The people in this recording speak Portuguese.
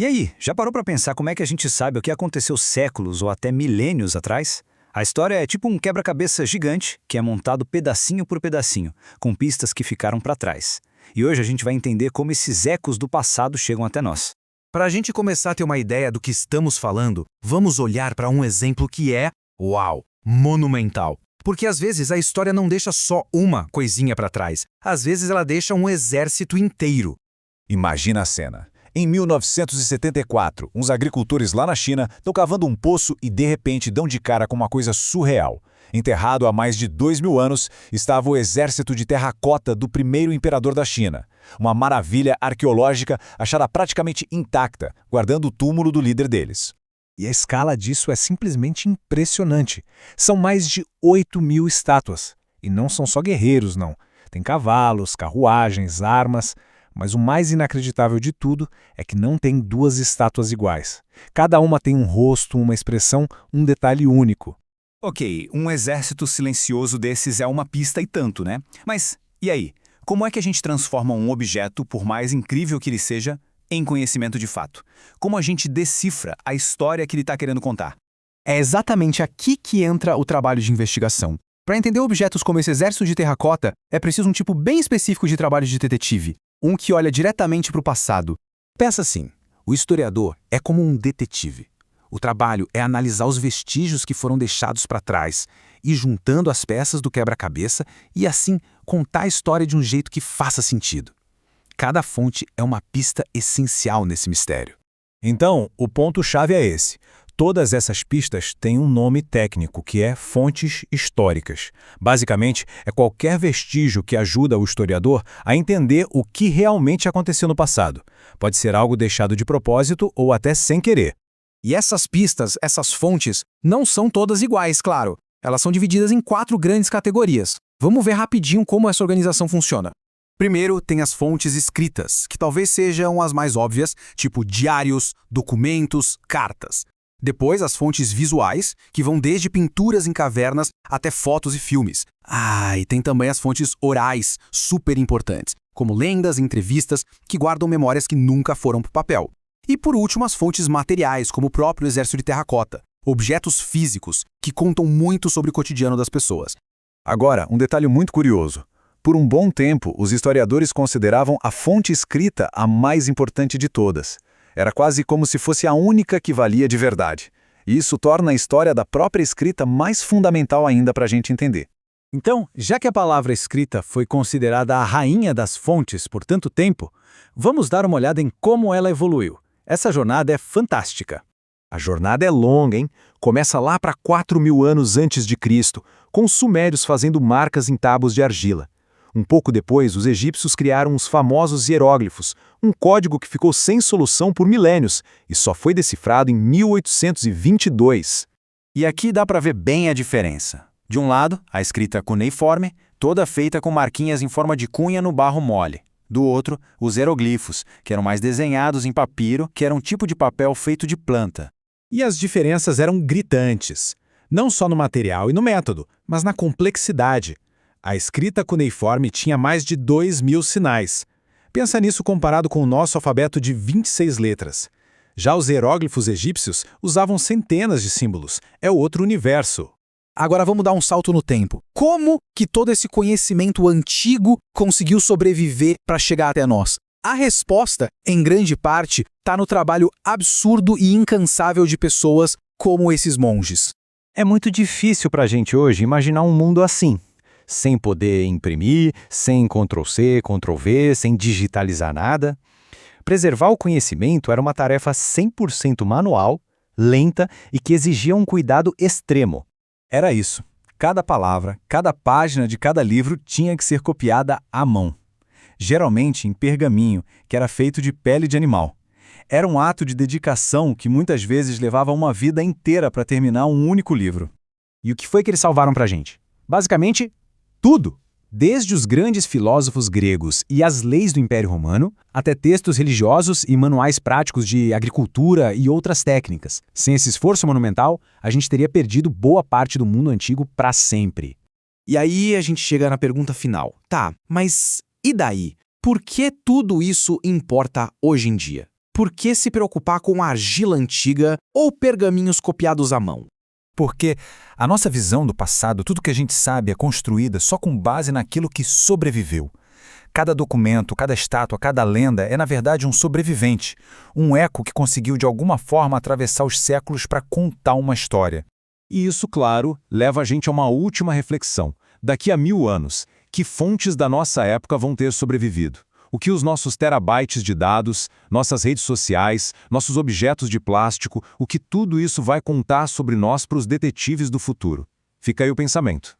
E aí, já parou para pensar como é que a gente sabe o que aconteceu séculos ou até milênios atrás? A história é tipo um quebra-cabeça gigante que é montado pedacinho por pedacinho, com pistas que ficaram para trás. E hoje a gente vai entender como esses ecos do passado chegam até nós. Para a gente começar a ter uma ideia do que estamos falando, vamos olhar para um exemplo que é, uau, monumental. Porque às vezes a história não deixa só uma coisinha para trás, às vezes ela deixa um exército inteiro. Imagina a cena. Em 1974, uns agricultores lá na China estão cavando um poço e de repente dão de cara com uma coisa surreal. Enterrado há mais de 2000 anos, estava o exército de terracota do primeiro imperador da China. Uma maravilha arqueológica achada praticamente intacta, guardando o túmulo do líder deles. E a escala disso é simplesmente impressionante. São mais de 8.000 estátuas. E não são só guerreiros, não. Tem cavalos, carruagens, armas. Mas o mais inacreditável de tudo é que não tem duas estátuas iguais. Cada uma tem um rosto, uma expressão, um detalhe único. Ok, um exército silencioso desses é uma pista e tanto, né? Mas, e aí? Como é que a gente transforma um objeto, por mais incrível que ele seja, em conhecimento de fato? Como a gente decifra a história que ele está querendo contar? É exatamente aqui que entra o trabalho de investigação. Para entender objetos como esse exército de terracota, é preciso um tipo bem específico de trabalho de detetive. Um que olha diretamente para o passado. Pensa assim, o historiador é como um detetive. O trabalho é analisar os vestígios que foram deixados para trás, ir juntando as peças do quebra-cabeça e assim contar a história de um jeito que faça sentido. Cada fonte é uma pista essencial nesse mistério. Então, o ponto-chave é esse. Todas essas pistas têm um nome técnico, que é fontes históricas. Basicamente, é qualquer vestígio que ajuda o historiador a entender o que realmente aconteceu no passado. Pode ser algo deixado de propósito ou até sem querer. E essas pistas, essas fontes, não são todas iguais, claro. Elas são divididas em 4 grandes categorias. Vamos ver rapidinho como essa organização funciona. Primeiro, tem as fontes escritas, que talvez sejam as mais óbvias, tipo diários, documentos, cartas. Depois, as fontes visuais, que vão desde pinturas em cavernas até fotos e filmes. E tem também as fontes orais, super importantes, como lendas e entrevistas que guardam memórias que nunca foram para o papel. E por último, as fontes materiais, como o próprio exército de terracota, objetos físicos que contam muito sobre o cotidiano das pessoas. Agora, um detalhe muito curioso. Por um bom tempo, os historiadores consideravam a fonte escrita a mais importante de todas. Era quase como se fosse a única que valia de verdade. E isso torna a história da própria escrita mais fundamental ainda para a gente entender. Então, já que a palavra escrita foi considerada a rainha das fontes por tanto tempo, vamos dar uma olhada em como ela evoluiu. Essa jornada é fantástica. A jornada é longa, hein? Começa lá para 4.000 anos antes de Cristo, com os sumérios fazendo marcas em tábuas de argila. Um pouco depois, os egípcios criaram os famosos hieróglifos, um código que ficou sem solução por milênios e só foi decifrado em 1822. E aqui dá para ver bem a diferença. De um lado, a escrita cuneiforme, toda feita com marquinhas em forma de cunha no barro mole. Do outro, os hieroglifos, que eram mais desenhados em papiro, que era um tipo de papel feito de planta. E as diferenças eram gritantes, não só no material e no método, mas na complexidade. A escrita cuneiforme tinha mais de 2.000 sinais. Pensa nisso comparado com o nosso alfabeto de 26 letras. Já os hieróglifos egípcios usavam centenas de símbolos. É outro universo. Agora vamos dar um salto no tempo. Como que todo esse conhecimento antigo conseguiu sobreviver para chegar até nós? A resposta, em grande parte, está no trabalho absurdo e incansável de pessoas como esses monges. É muito difícil para a gente hoje imaginar um mundo assim. Sem poder imprimir, sem Ctrl+C, Ctrl+V, sem digitalizar nada. Preservar o conhecimento era uma tarefa 100% manual, lenta e que exigia um cuidado extremo. Era isso. Cada palavra, cada página de cada livro tinha que ser copiada à mão. Geralmente em pergaminho, que era feito de pele de animal. Era um ato de dedicação que muitas vezes levava uma vida inteira para terminar um único livro. E o que foi que eles salvaram para a gente? Basicamente, tudo! Desde os grandes filósofos gregos e as leis do Império Romano, até textos religiosos e manuais práticos de agricultura e outras técnicas. Sem esse esforço monumental, a gente teria perdido boa parte do mundo antigo para sempre. E aí a gente chega na pergunta final. Tá, mas e daí? Por que tudo isso importa hoje em dia? Por que se preocupar com argila antiga ou pergaminhos copiados à mão? Porque a nossa visão do passado, tudo que a gente sabe, é construída só com base naquilo que sobreviveu. Cada documento, cada estátua, cada lenda é, na verdade, um sobrevivente, um eco que conseguiu de alguma forma atravessar os séculos para contar uma história. E isso, claro, leva a gente a uma última reflexão. Daqui a 1000 anos, que fontes da nossa época vão ter sobrevivido? O que os nossos terabytes de dados, nossas redes sociais, nossos objetos de plástico, o que tudo isso vai contar sobre nós para os detetives do futuro? Fica aí o pensamento.